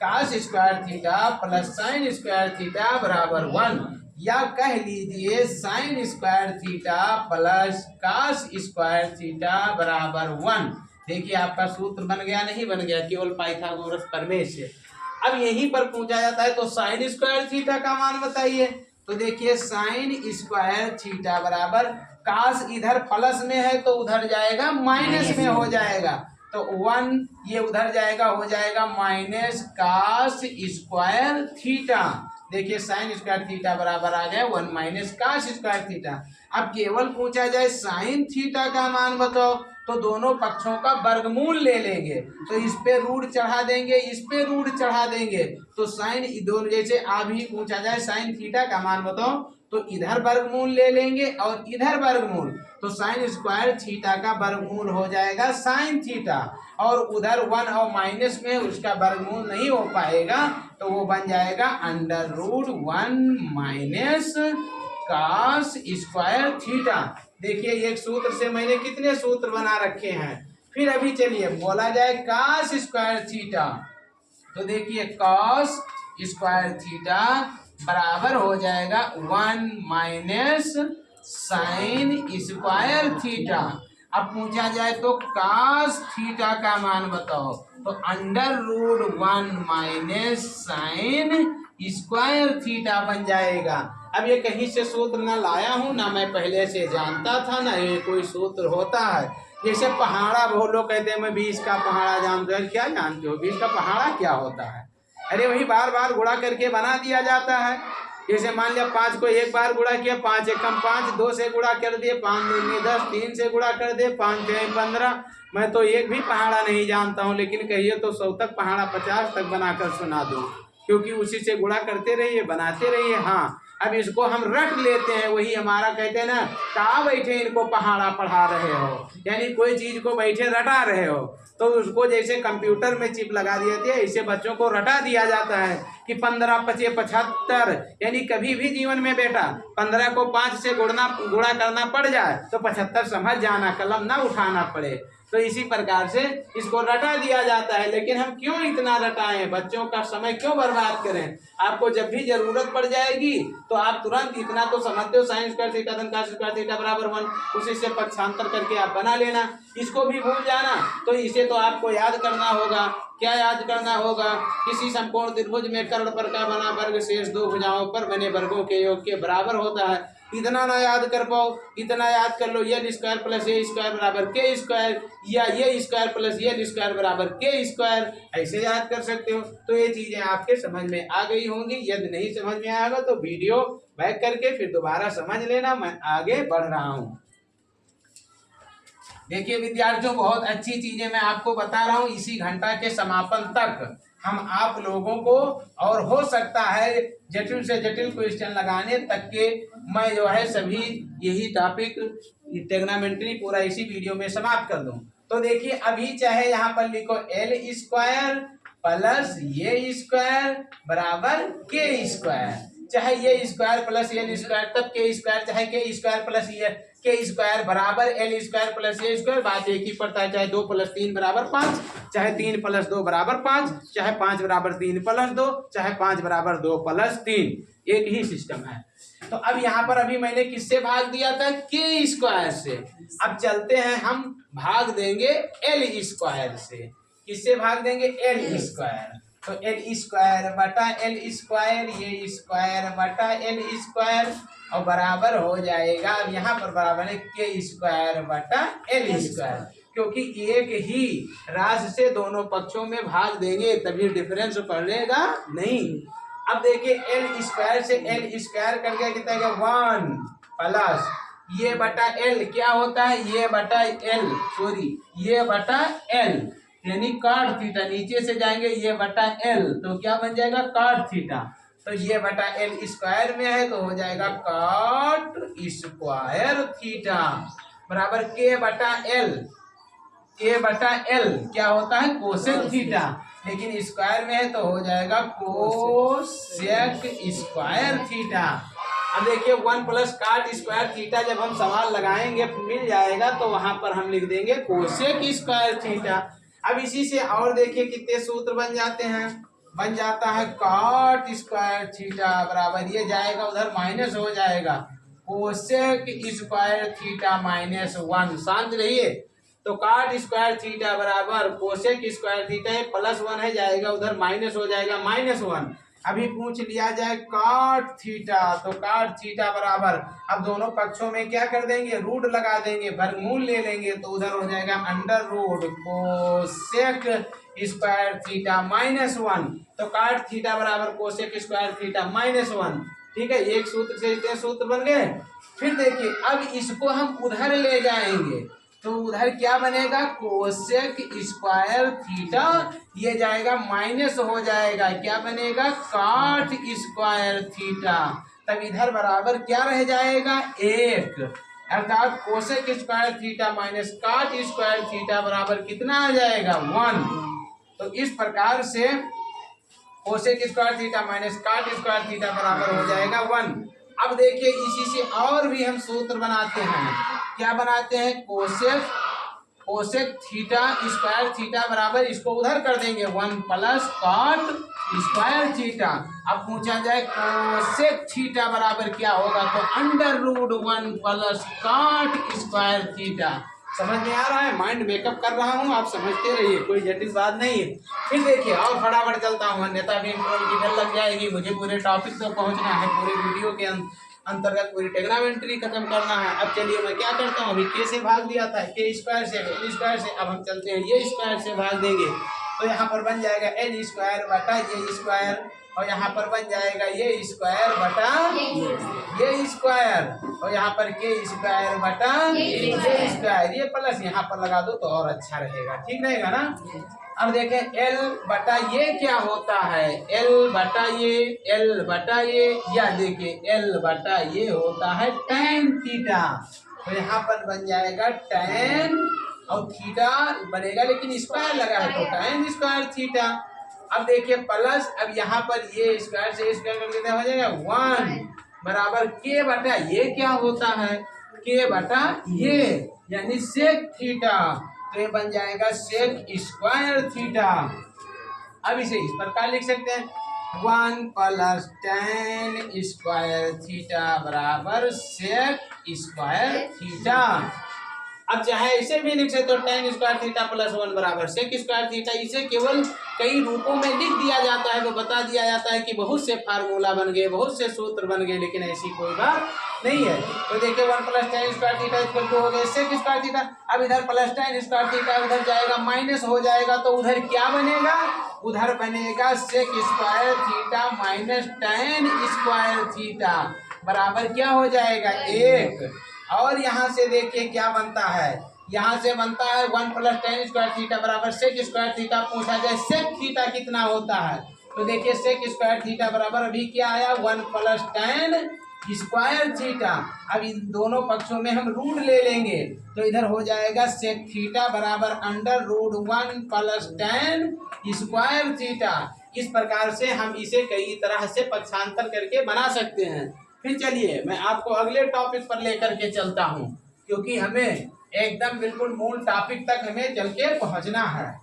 cos square theta plus sine square theta बराबर 1, या कह लीजिए sine square theta plus cos square theta बराबर 1। देखिए आपका सूत्र बन गया, नहीं बन गया, केवल पाइथागोरस प्रमेय से। अब यहीं पर पूछा जाता है तो साइन स्क्वायर थीटा का मान बताइए, तो देखिए साइन स्क्वायर थीटा बराबर कास इधर प्लस में है तो उधर जाएगा माइनस में हो जाएगा, तो 1 ये उधर जाएगा हो जाएगा माइनस कास स्क्वायर थीटा। देखिए साइन स्क्वायर थीटा बराबर आ गया 1 माइनस कास स्क्वायर थीटा। अब केवल पूछा जाए साइन थीटा का मान बताओ, तो दोनों पक्षों का वर्गमूल ले लेंगे, तो इस पे रूट चढ़ा देंगे, इस पे रूट चढ़ा देंगे, तो साइन दोनों जैसे अभी पूछा जाए साइन थीटा का मान बताओ, तो इधर वर्गमूल ले लेंगे और इधर वर्गमूल, तो साइन स्क्वायर थीटा का वर्गमूल हो जाएगा साइन थीटा, और उधर 1 और माइनस में उसका वर्गमूल नहीं हो पाएगा, तो वो बन जाएगा √1 माइनस कास स्क्वायर थीटा। देखिए एक सूत्र से मैंने कितने सूत्र बना रखे हैं। फिर अभी चलिए बोला जाए कास स्क्वायर थीटा, तो देखिए कास स्क्वायर थीटा बराबर हो जाएगा 1 माइनस साइन स्क्वायर थीटा। अब पूछा जाए तो कास थीटा का मान बताओ, तो √1 माइनस साइन स्क्वायर थीटा बन जाएगा। अब ये कहीं से सूत्र ना लाया हूँ, ना मैं पहले से जानता था, ना ये कोई सूत्र होता है। जैसे पहाड़ा, बहुत लोग कहते हैं मैं 20 का पहाड़ा जानता हूँ, क्या जानते हो 20 का पहाड़ा क्या होता है? अरे वही बार बार गुणा करके बना दिया जाता है। जैसे मान लिया 5 को एक बार गुणा किया, 5 एकम 5, 2 से गुणा कर दिए, 5 दूनी 10, 3 से गुणा कर दिए, 5 6 15। मैं तो एक भी पहाड़ा नहीं जानता हूँ, लेकिन कहिए तो 100 तक पहाड़ा 50 तक बनाकर सुना दूँ, क्योंकि उसी से गुणा करते रहिए, बनाते रहिए। हाँ, अब इसको हम रट लेते हैं, वही हमारा कहते हैं ना, कहाँ बैठे इनको पहाड़ा पढ़ा रहे हो, यानी कोई चीज को बैठे रटा रहे हो, तो उसको जैसे कंप्यूटर में चिप लगा दिए थे, ऐसे बच्चों को रटा दिया जाता है कि 15 25 75, यानी कभी भी जीवन में बेटा 15 को 5 से गुणा करना पड़ जाए तो 75 समझ जाना, कलम ना उठाना पड़े। तो इसी प्रकार से इसको रटा दिया जाता है। लेकिन हम क्यों इतना रटाएं, बच्चों का समय क्यों बर्बाद करें? आपको जब भी जरूरत पड़ जाएगी तो आप तुरंत इतना तो समझते हो, साइन स्क्वायर थीटा धन कास स्क्वायर थीटा बराबर 1, उसी से पक्षांतर करके आप बना लेना। इसको भी भूल जाना, तो इसे तो आपको याद करना होगा। क्या याद करना होगा? किसी समकोण त्रिभुज में कर्ण पर का बना वर्ग शेष 2 भुजाओं पर बने वर्गों के योग के बराबर होता है। इतना ना याद कर पाओ, इतना याद कर लो, ये स्क्वायर प्लस ये स्क्वायर बराबर के स्क्वायर, या ये स्क्वायर प्लस ये स्क्वायर बराबर के स्क्वायर, ऐसे याद कर सकते हो। तो ये चीजें आपके समझ में आ गई होंगी। यदि नहीं समझ में आएगा तो वीडियो बैक करके फिर दोबारा समझ लेना, मैं आगे बढ़ रहा हूँ। देखिए विद्यार्थियों, बहुत अच्छी चीजें मैं आपको बता रहा हूँ। इसी घंटा के समापन तक हम आप लोगों को, और हो सकता है जटिल से जटिल क्वेश्चन लगाने तक के, मैं जो है सभी यही टॉपिक ट्रिग्नोमेट्री पूरा इसी वीडियो में समाप्त कर दूं। तो देखिए अभी चाहे यहाँ पर लिखो एल स्क्वायर प्लस ये स्क्वायर बराबर के स्क्वायर, चाहे ये स्क्वायर प्लस एल स्क्वायर तब के स्क्वायर, चाहे के स्क्वायर प्लस ये के स्क्वायर बराबर एल स्क्वायर प्लस ए स्क्वायर, बात एक ही पड़ता है। चाहे 2 + 3 = 5, चाहे 3 + 2 = 5, चाहे 5 = 3 + 2, चाहे 5 = 2 + 3, एक ही सिस्टम है। तो अब यहाँ पर अभी मैंने किससे भाग दिया था? के स्क्वायर से। अब चलते हैं हम भाग देंगे एल स्क्वायर से। किससे भाग देंगे? L square. तो एल स्क्वायर बटा एल स्क्वायर, ये स्क्वायर बटा एल स्क्वायर, और बराबर हो जाएगा, अब यहाँ पर बराबर है के स्क्वायर बटा एल स्क्वायर, क्योंकि एक ही राशि से दोनों पक्षों में भाग देंगे तभी डिफरेंस पड़ेगा नहीं। अब देखिए एल स्क्वायर से एल स्क्वायर करके कितना है? 1 प्लस ये बटा एल क्या होता है? ये बटा एल, सॉरी ये बटा एल, यानी cot थीटा, नीचे से जाएंगे ये बटा एल, तो क्या बन जाएगा? cot theta. तो ये बटा एल स्क्वायर में है तो हो जाएगा cot स्क्वायर थीटा बराबर के बटा एल। के बटा एल क्या होता है? कोसेक थीटा, लेकिन स्क्वायर में है तो हो जाएगा कोसेक स्क्वायर थीटा। अब देखिए 1 + cot स्क्वायर थीटा जब हम सवाल लगाएंगे मिल जाएगा तो वहां पर हम लिख देंगे कोसेक स्क्वायर थीटा। अब इसी से और देखिए कितने सूत्र बन जाते हैं। बन जाता है cot स्क्वायर थीटा बराबर, ये जाएगा उधर माइनस हो जाएगा, कोसेक स्क्वायर थीटा -1। शांत रहिए। तो cot स्क्वायर थीटा बराबर कोसेक स्क्वायर थीटा, +1 है जाएगा उधर माइनस हो जाएगा -1। अभी पूछ लिया जाए cot थीटा, तो cot थीटा बराबर, अब दोनों पक्षों में क्या कर देंगे? रूट लगा देंगे, वर्गमूल ले लेंगे, तो उधर हो जाएगा √ कोसेक स्क्वायर थीटा -1। तो cot थीटा बराबर कोसेक स्क्वायर थीटा -1। ठीक है, एक सूत्र से इतने सूत्र बन गए। फिर देखिए अब इसको हम उधर ले जाएंगे तो उधर क्या बनेगा? कोसेक स्क्वायर थीटा, ये जाएगा माइनस हो जाएगा, क्या बनेगा? cot square theta. तब इधर बराबर क्या रह जाएगा? 1, अर्थात cosec square theta minus cot square theta बराबर कितना आ जाएगा? 1। तो इस प्रकार से cosec square theta minus cot square theta बराबर हो जाएगा 1। अब देखिए इसी से और भी हम सूत्र बनाते हैं। क्या बनाते हैं? कोसेक थीटा स्क्वायर थीटा बराबर, इसको उधर कर देंगे 1 + cot स्क्वायर थीटा। अब पूछा जाए कोसेक थीटा बराबर क्या होगा? तो √1 + cot स्क्वायर थीटा। समझ में आ रहा है? माइंड मेकअप कर रहा हूँ, आप समझते रहिए, कोई जटिल बात नहीं है। फिर देखिए और फटाफट चलता हूँ, अन्यथा भी इंटरवल की बेल लग जाएगी। मुझे पूरे टॉपिक तक पहुँचना है, पूरे वीडियो के अंतर्गत पूरी ट्रिग्नोमेट्री खत्म करना है। अब चलिए मैं क्या करता हूँ, अभी के से भाग दिया था, के स्क्वायर से एल स्क्वायर से, अब हम चलते हैं ये स्क्वायर से भाग देंगे। तो यहाँ पर बन जाएगा एल स्क्वायर बटा ये स्क्वायर, और यहाँ पर बन जाएगा ये स्क्वायर बटा ये स्क्वायर, और यहाँ पर के स्क्वायर बटा ये स्क्वायर, ये प्लस यहाँ पर लगा दो तो और अच्छा रहेगा, ठीक रहेगा ना। अब देखें एल बटा ये क्या होता है? एल बटा ये, या देखिए एल बटा ये होता है tan थीटा, तो यहाँ पर बन जाएगा tan और थीटा बनेगा, लेकिन स्क्वायर लगा है तो tan स्क्वायर थीटा। अब देखिए प्लस, अब यहाँ पर ये स्क्वायर से स्क्वायर कर देते हो जाएगा 1 बराबर के बटा ये क्या होता है? के बटा ये, यानी सेक थीटा, तो ये बन जाएगा सेक स्क्वायर थीटा। अब इसे इस प्रकार लिख सकते हैं 1 + tan स्क्वायर थीटा बराबर सेक स्क्वायर थीटा। अब चाहे इसे भी लिख सकते हो tan स्क्वायर थीटा +1 बराबर सेक स्क्वायर थीटा। इसे केवल कई रूपों में लिख दिया जाता है, वो बता दिया जाता है कि बहुत से फार्मूला बन गए, बहुत से सूत्र बन गए, लेकिन ऐसी कोई बात नहीं है। तो देखिए 1 + tan स्क्वायर थीटा = हो गए सेक स्क्वायर थीटा। अब इधर प्लस tan स्क्वायर थीटा उधर जाएगा माइनस हो जाएगा, तो उधर क्या बनेगा? उधर बनेगा sec square theta minus tan square theta बराबर क्या हो जाएगा? 1। और यहाँ से देखिए क्या बनता है, यहाँ से बनता है 1 + tan स्क्वायर थीटा बराबर सेक स्क्वायर थीटा। पूछा जाए सेक थीटा कितना होता है, तो देखिए सेक स्क्वायर थीटा बराबर अभी क्या आया? 1 + tan स्क्वायर थीटा। अब इन दोनों पक्षों में हम रूट ले लेंगे तो इधर हो जाएगा सेक थीटा बराबर √1 + tan स्क्वायर थीटा। इस प्रकार से हम इसे कई तरह से पक्षांतर करके बना सकते हैं। फिर चलिए मैं आपको अगले टॉपिक पर लेकर के चलता हूँ, क्योंकि हमें एकदम बिल्कुल मूल टॉपिक तक हमें चल के पहुँचना है।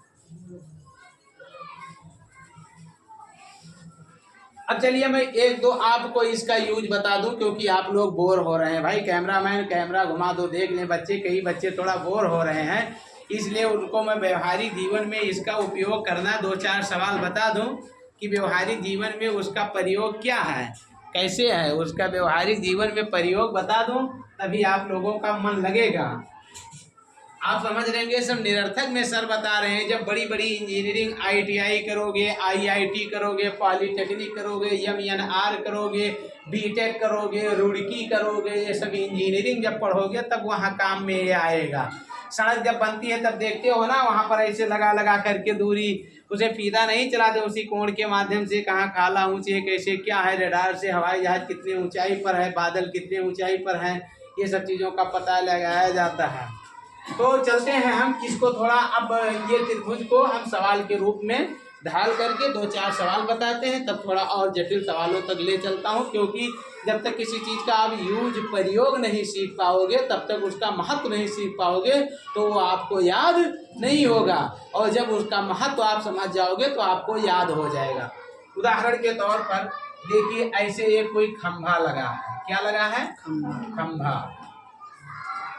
अब चलिए मैं एक दो आपको इसका यूज बता दूं, क्योंकि आप लोग बोर हो रहे हैं। भाई कैमरामैन कैमरा घुमा दो, देख लें बच्चे, कई बच्चे थोड़ा बोर हो रहे हैं, इसलिए उनको मैं व्यवहारिक जीवन में इसका उपयोग करना 2-4 सवाल बता दूं कि व्यवहारिक जीवन में उसका प्रयोग क्या है, कैसे है, उसका व्यवहारिक जीवन में प्रयोग बता दूं, तभी आप लोगों का मन लगेगा। आप समझ रहे होंगे सब निरर्थक में सर बता रहे हैं। जब बड़ी बड़ी इंजीनियरिंग ITI करोगे, IIT करोगे, पॉलीटेक्निक करोगे, MNR करोगे, BTech करोगे, रुड़की करोगे, ये सब इंजीनियरिंग जब पढ़ोगे तब वहाँ काम में ये आएगा। सड़क जब बनती है तब देखते हो ना, वहाँ पर ऐसे लगा लगा करके दूरी, उसे फीता नहीं चलाते, उसी कोण के माध्यम से कहाँ खाला ऊँची है, कैसे क्या है, रडार से हवाई जहाज कितनी ऊंचाई पर है, बादल कितने ऊंचाई पर हैं, ये सब चीज़ों का पता लगाया जाता है। तो चलते हैं हम किसको थोड़ा, अब ये त्रिभुज को हम सवाल के रूप में ढाल करके 2-4 सवाल बताते हैं, तब थोड़ा और जटिल सवालों तक ले चलता हूँ, क्योंकि जब तक किसी चीज़ का आप यूज प्रयोग नहीं सीख पाओगे, तब तक उसका महत्व नहीं सीख पाओगे, तो वो आपको याद नहीं होगा, और जब उसका महत्व आप समझ जाओगे तो आपको याद हो जाएगा। उदाहरण के तौर पर देखिए, ऐसे एक कोई खंभा लगा है, क्या लगा है, खंभा।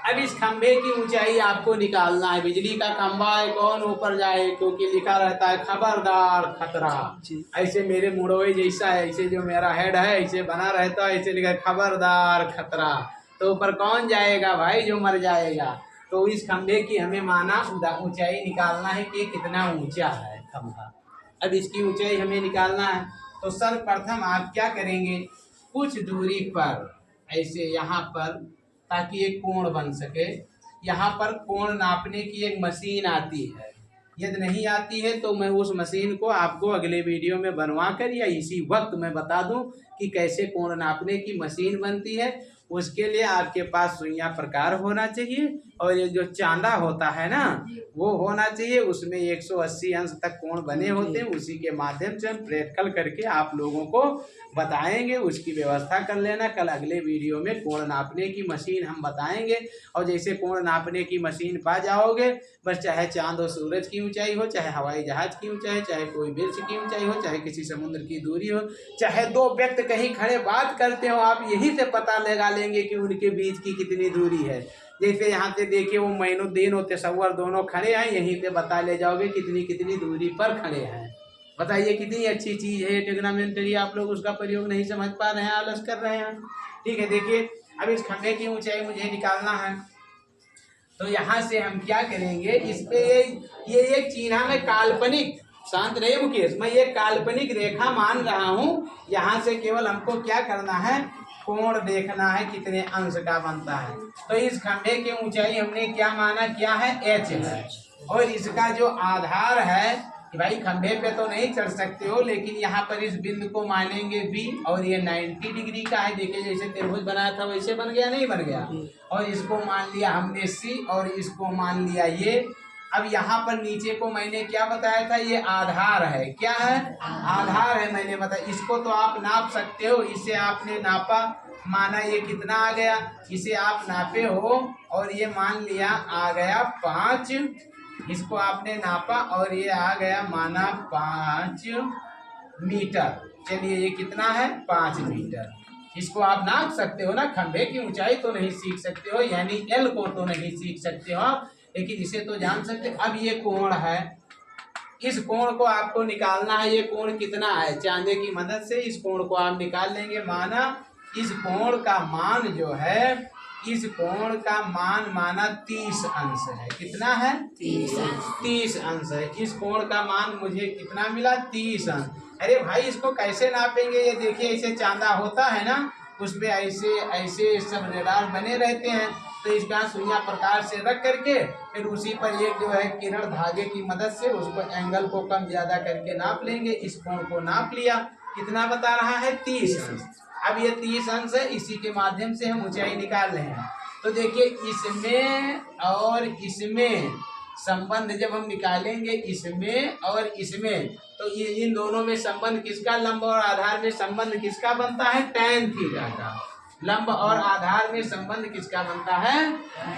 अब इस खंभे की ऊंचाई आपको निकालना है। बिजली का खंभा है, कौन ऊपर जाए, क्योंकि लिखा रहता है खबरदार खतरा। ऐसे मेरे मुड़ोए जैसा है, ऐसे जो मेरा हेड है ऐसे बना रहता है, ऐसे लिखा है खबरदार खतरा, तो ऊपर कौन जाएगा भाई, जो मर जाएगा। तो इस खंभे की हमें माना ऊंचाई निकालना है कि कितना ऊंचा है खंभा। अब इसकी ऊंचाई हमें निकालना है, तो सर्वप्रथम आप क्या करेंगे, कुछ दूरी पर ऐसे यहाँ पर, ताकि एक कोण बन सके, यहाँ पर कोण नापने की एक मशीन आती है। यदि नहीं आती है तो मैं उस मशीन को आपको अगले वीडियो में बनवा कर या इसी वक्त मैं बता दूं कि कैसे कोण नापने की मशीन बनती है। उसके लिए आपके पास सुइयां प्रकार होना चाहिए, और ये जो चांदा होता है ना वो होना चाहिए, उसमें 180 अंश तक कोण बने होते हैं। उसी के माध्यम से हम प्रैक्टिकल करके आप लोगों को बताएंगे, उसकी व्यवस्था कर लेना। कल अगले वीडियो में कोण नापने की मशीन हम बताएंगे, और जैसे कोण नापने की मशीन पा जाओगे, बस चाहे चांद और सूरज की ऊंचाई हो, चाहे हवाई जहाज की ऊंचाई, चाहे कोई वृक्ष की ऊंचाई हो, चाहे किसी समुद्र की दूरी हो, चाहे दो व्यक्ति कहीं खड़े बात करते हो, आप यहीं से पता लगा लेंगे कि उनके बीच की कितनी दूरी है। जैसे यहाँ से देखिए वो मोइनुद्दीन और तसव्वुर दोनों खड़े हैं, यहीं पे बता ले जाओगे कितनी कितनी दूरी पर खड़े हैं। बताइए कितनी अच्छी चीज़ है ट्रिग्नोमेट्री। आप लोग उसका प्रयोग नहीं समझ पा रहे हैं, आलस कर रहे हैं। ठीक है, देखिए अब इस खंभे की ऊंचाई मुझे निकालना है, तो यहाँ से हम क्या करेंगे, इस पे ये एक चिन्ह में काल्पनिक, शांत रहिए मुकेश, मैं ये काल्पनिक रेखा मान रहा हूँ। यहाँ से केवल हमको क्या करना है, कोण देखना है कितने अंश का बनता है। तो इस खंभे की ऊंचाई हमने क्या माना, क्या है, h है, और इसका जो आधार है कि भाई खंभे पे तो नहीं चढ़ सकते हो, लेकिन यहाँ पर इस बिंदु को मानेंगे B, और ये 90 डिग्री का है। देखिए जैसे त्रिभुज बनाया था वैसे बन गया, नहीं बन गया, और इसको मान लिया हमने C, और इसको मान लिया ये। अब यहाँ पर नीचे को मैंने क्या बताया था, ये आधार है, क्या है, आधार है मैंने बताया। इसको तो आप नाप सकते हो, इसे आपने नापा, माना ये कितना आ गया, इसे आप नापे हो और ये मान लिया आ गया 5, इसको आपने नापा और ये आ गया माना 5 मीटर। चलिए ये कितना है, 5 मीटर। इसको आप नाप सकते हो ना, खंभे की ऊंचाई तो नहीं सीख सकते हो, यानी L को तो नहीं सीख सकते हो, लेकिन इसे तो जान सकते। अब ये कोण है, इस कोण को आपको निकालना है, ये कोण कितना है, चांदे की मदद से इस कोण को आप निकाल लेंगे। माना इस कोण का मान जो है, इस कोण का मान माना 30 अंश है। कितना है, 30 अंश है। इस कोण का मान मुझे कितना मिला, 30 अंश। अरे भाई इसको कैसे नापेंगे, ये देखिए ऐसे चांदा होता है ना, उसपे ऐसे ऐसे सब रेडार बने रहते हैं, तो इसका सुइयां प्रकार से रख करके फिर उसी पर एक जो है किरण धागे की मदद से उसको एंगल को कम ज्यादा करके नाप लेंगे। इस कोण को नाप लिया, कितना बता रहा है, 30 अंश। अब ये 30 अंश है, इसी के माध्यम से हम ऊंचाई निकाल रहे हैं। तो देखिए इसमें और इसमें संबंध जब हम निकालेंगे, इसमें और इसमें, तो ये इन दोनों में संबंध किसका, लंब और आधार में संबंध किसका बनता है, tan थीटा का। लंब और आधार में संबंध किसका बनता है,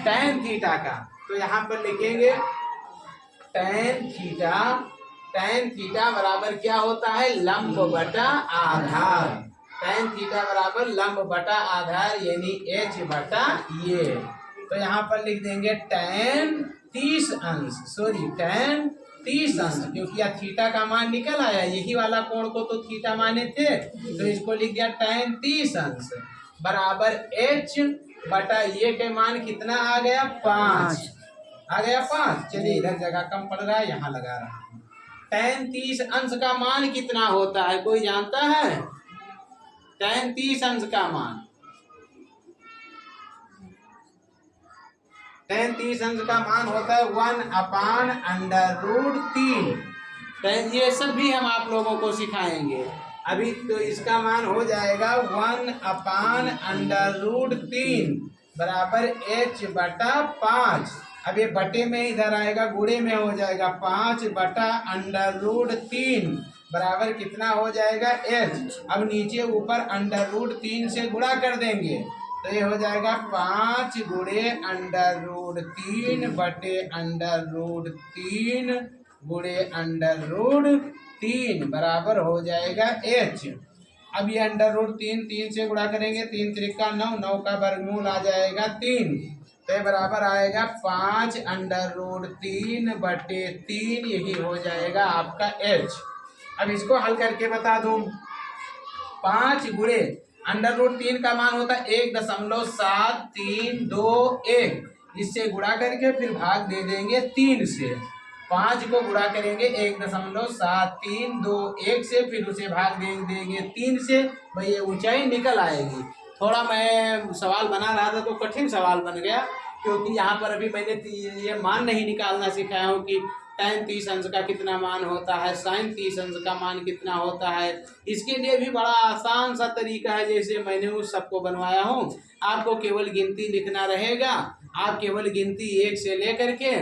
tan थीटा का। तो यहाँ पर लिखेंगे tan थीटा बराबर क्या होता है, लंब बटा आधार। tan थीटा बराबर लंब बटा आधार यानी h बटा ये। तो यहाँ पर लिख देंगे tan 30 अंश, tan 30 अंश, क्योंकि यह थीटा का मान निकल आया, यही वाला कोण को तो थीटा माने थे, तो इसको लिख दिया tan 30 अंश बराबर h बटा ये के मान कितना आ गया, 5 आ गया, 5। चलिए इधर जगह कम पड़ रहा है, यहाँ लगा रहा हूँ। tan 30 अंश का मान कितना होता है, कोई जानता है, tan 30 अंश का मान, tan 30 अंश का मान होता है 1/√3। ये सब भी हम आप लोगों को सिखाएंगे अभी। तो इसका मान हो जाएगा 1/√3 बराबर h बटा 5। अब ये बटे में इधर आएगा, गुणे में हो जाएगा 5/√3 बराबर कितना हो जाएगा, h। अब नीचे ऊपर √3 से गुणा कर देंगे, तो ये हो जाएगा 5 गुणे √3 बटे √3 गुणे √3 बराबर हो जाएगा h। अब ये √3 3 से गुणा करेंगे, 3 त्रिका 9, 9 का वर्गमूल आ जाएगा 3, तो ये बराबर आएगा 5/√3 बटे 3, यही हो जाएगा आपका h। अब इसको हल करके बता दूं, 5 गुणे √3 का मान होता है 1.7321, इससे गुणा करके फिर भाग दे देंगे 3 से। 5 को गुणा करेंगे 1.7321 से, फिर उसे भाग देंगे 3 से, भाई ये ऊंचाई निकल आएगी। थोड़ा मैं सवाल बना रहा था तो कठिन सवाल बन गया, क्योंकि यहाँ पर अभी मैंने ये मान नहीं निकालना सिखाया हूँ कि tan 30 अंश का कितना मान होता है, sin 30 अंश का मान कितना होता है। इसके लिए भी बड़ा आसान सा तरीका है, जैसे मैंने उस सबको बनवाया हूँ। आपको केवल गिनती लिखना रहेगा, आप केवल गिनती 1 से लेकर के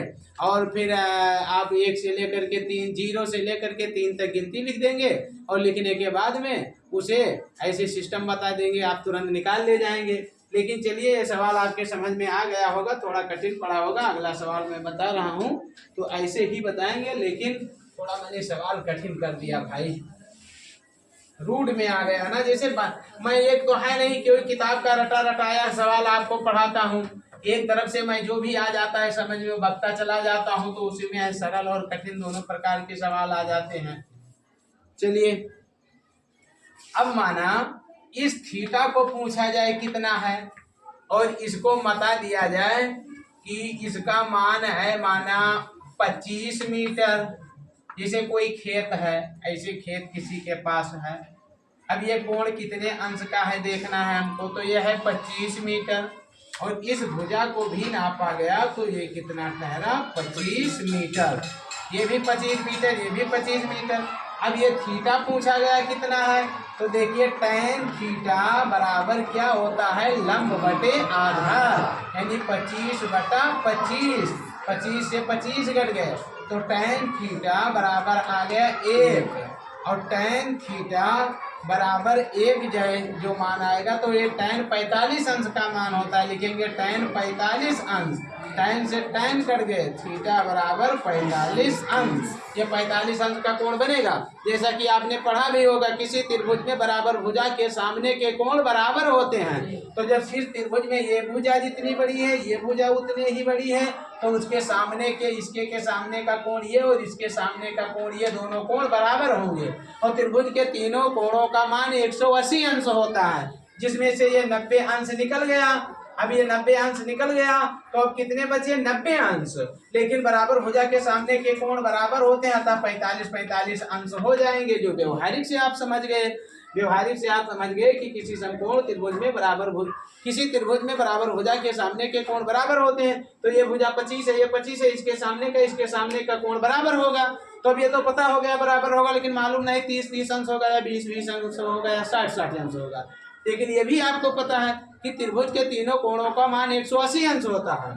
और फिर आप 1 से लेकर के 3, 0 से लेकर के 3 तक गिनती लिख देंगे, और लिखने के बाद में उसे ऐसे सिस्टम बता देंगे, आप तुरंत निकाल ले जाएंगे। लेकिन चलिए ये सवाल आपके समझ में आ गया होगा, थोड़ा कठिन पड़ा होगा। अगला सवाल मैं बता रहा हूँ तो ऐसे ही बताएंगे, लेकिन थोड़ा मैंने सवाल कठिन कर दिया भाई, रूट में आ गया ना। जैसे मैं एक तो है नहीं कि किताब का रटाया सवाल आपको पढ़ाता हूँ, एक तरफ से मैं जो भी आ जाता है समझ में बकता चला जाता हूँ, तो उसी में सरल और कठिन दोनों प्रकार के सवाल आ जाते हैं। चलिए अब माना इस थीटा को पूछा जाए कितना है, और इसको बता दिया जाए कि इसका मान है माना 25 मीटर। जैसे कोई खेत है, ऐसे खेत किसी के पास है, अब ये कोण कितने अंश का है देखना है हमको, तो यह है 25 मीटर, और इस भुजा को भी नापा गया तो ये कितना ठहरा, 25 मीटर। ये भी 25 मीटर, ये भी 25 मीटर। अब ये थीटा पूछा गया कितना है, तो देखिए tan थीटा बराबर क्या होता है, लंब बटे आधार, यानी 25/25, 25 से 25 घट गए, तो tan थीटा बराबर आ गया 1, और tan थीटा बराबर 1 जो मान आएगा, तो ये tan 45 अंश का मान होता है। लिखेंगे tan 45 अंश, tan से tan कट गए, थीटा बराबर 45 अंश। ये 45 अंश का कोण बनेगा। जैसा कि आपने पढ़ा भी होगा, किसी त्रिभुज में बराबर भुजा के सामने के कोण बराबर होते हैं। तो जब इस त्रिभुज में ये भुजा जितनी बड़ी है, ये भुजा उतनी ही बड़ी है, तो उसके सामने के इसके के सामने का कोण ये और इसके सामने का कोण ये, दोनों कोण बराबर होंगे। और त्रिभुज के तीनों कोणों का मान 180 अंश होता है, जिसमें से ये 90 अंश निकल गया। अब ये 90 अंश निकल गया, तो अब कितने बचे, 90 अंश। लेकिन बराबर भुजा के सामने के कोण बराबर होते हैं, अतः 45 अंश हो जाएंगे, जो व्यवहारिक से आप समझ गए। व्यवहारिक से आप समझ गए कि किसी समकोण त्रिभुज में किसी त्रिभुज में बराबर भुजा के सामने के कोण बराबर होते हैं। तो ये भुजा 25 है, ये 25 है, इसके सामने का कोण बराबर होगा। तो अब ये तो पता हो गया बराबर होगा, लेकिन मालूम नहीं 30 अंश होगा या 20 अंश होगा या 60 अंश होगा। लेकिन ये भी आपको पता है कि त्रिभुज के तीनों कोणों का मान 180 अंश होता है।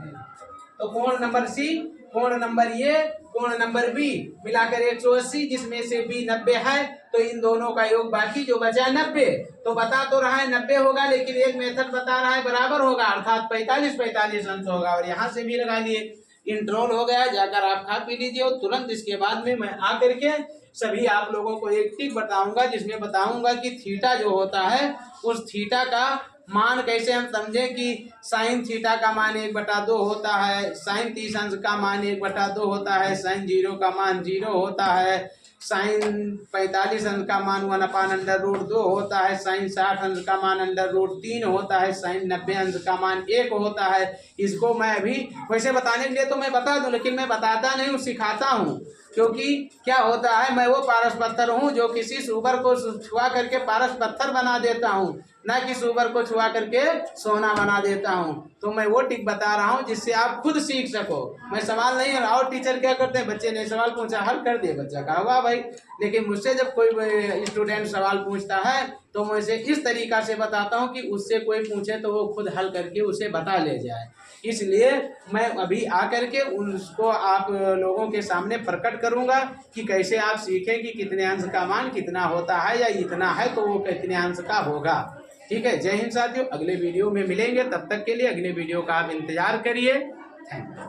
तो कोण नंबर सी, कोण नंबर ए, कोण नंबर बी मिलाकर 180, जिसमें से बी 90 है, तो इन दोनों का योग बाकी जो बचा 90। तो बता तो रहा है 90 होगा, लेकिन एक मेथड बता रहा है बराबर होगा, अर्थात 45 अंश होगा। और यहाँ से भी लगा लिए। इंट्रोल हो गया, जाकर आप खा पी लीजिए। और तुरंत इसके बाद में मैं आकर के सभी आप लोगों को एक टिक बताऊंगा, जिसमें बताऊंगा कि थीटा जो होता है उस थीटा का मान कैसे हम समझें कि साइन थीटा का मान 1/2 होता है, साइन 30 अंश का मान 1/2 होता है, साइन 0 का मान 0 होता है, साइन 45 अंश का मान 1/√2 होता है, साइन 60 अंश का मान √3 होता है, साइन 90 अंश का मान 1 होता है। इसको मैं अभी वैसे बताने के लिए तो मैं बता दूं, लेकिन मैं बताता नहीं हूँ, सिखाता हूँ। क्योंकि क्या होता है, मैं वो पारस पत्थर हूँ जो किसी सुअर को छुआ करके पारस पत्थर बना देता हूँ, ना कि सुअर को छुआ करके सोना बना देता हूँ। तो मैं वो टिक बता रहा हूँ जिससे आप खुद सीख सको। मैं सवाल नहीं, और टीचर क्या करते हैं, बच्चे ने सवाल पूछा हल कर दिए, बच्चा कहा वाह भाई। लेकिन मुझसे जब कोई स्टूडेंट सवाल पूछता है तो मैं उसे इस तरीका से बताता हूँ कि उससे कोई पूछे तो वो खुद हल करके उसे बता ले जाए। इसलिए मैं अभी आकर के उसको आप लोगों के सामने प्रकट करूंगा कि कैसे आप सीखें कि कितने अंश का मान कितना होता है, या इतना है तो वो कितने अंश का होगा। ठीक है, जय हिंद साथियों। अगले वीडियो में मिलेंगे, तब तक के लिए अगले वीडियो का आप इंतजार करिए। Thank you.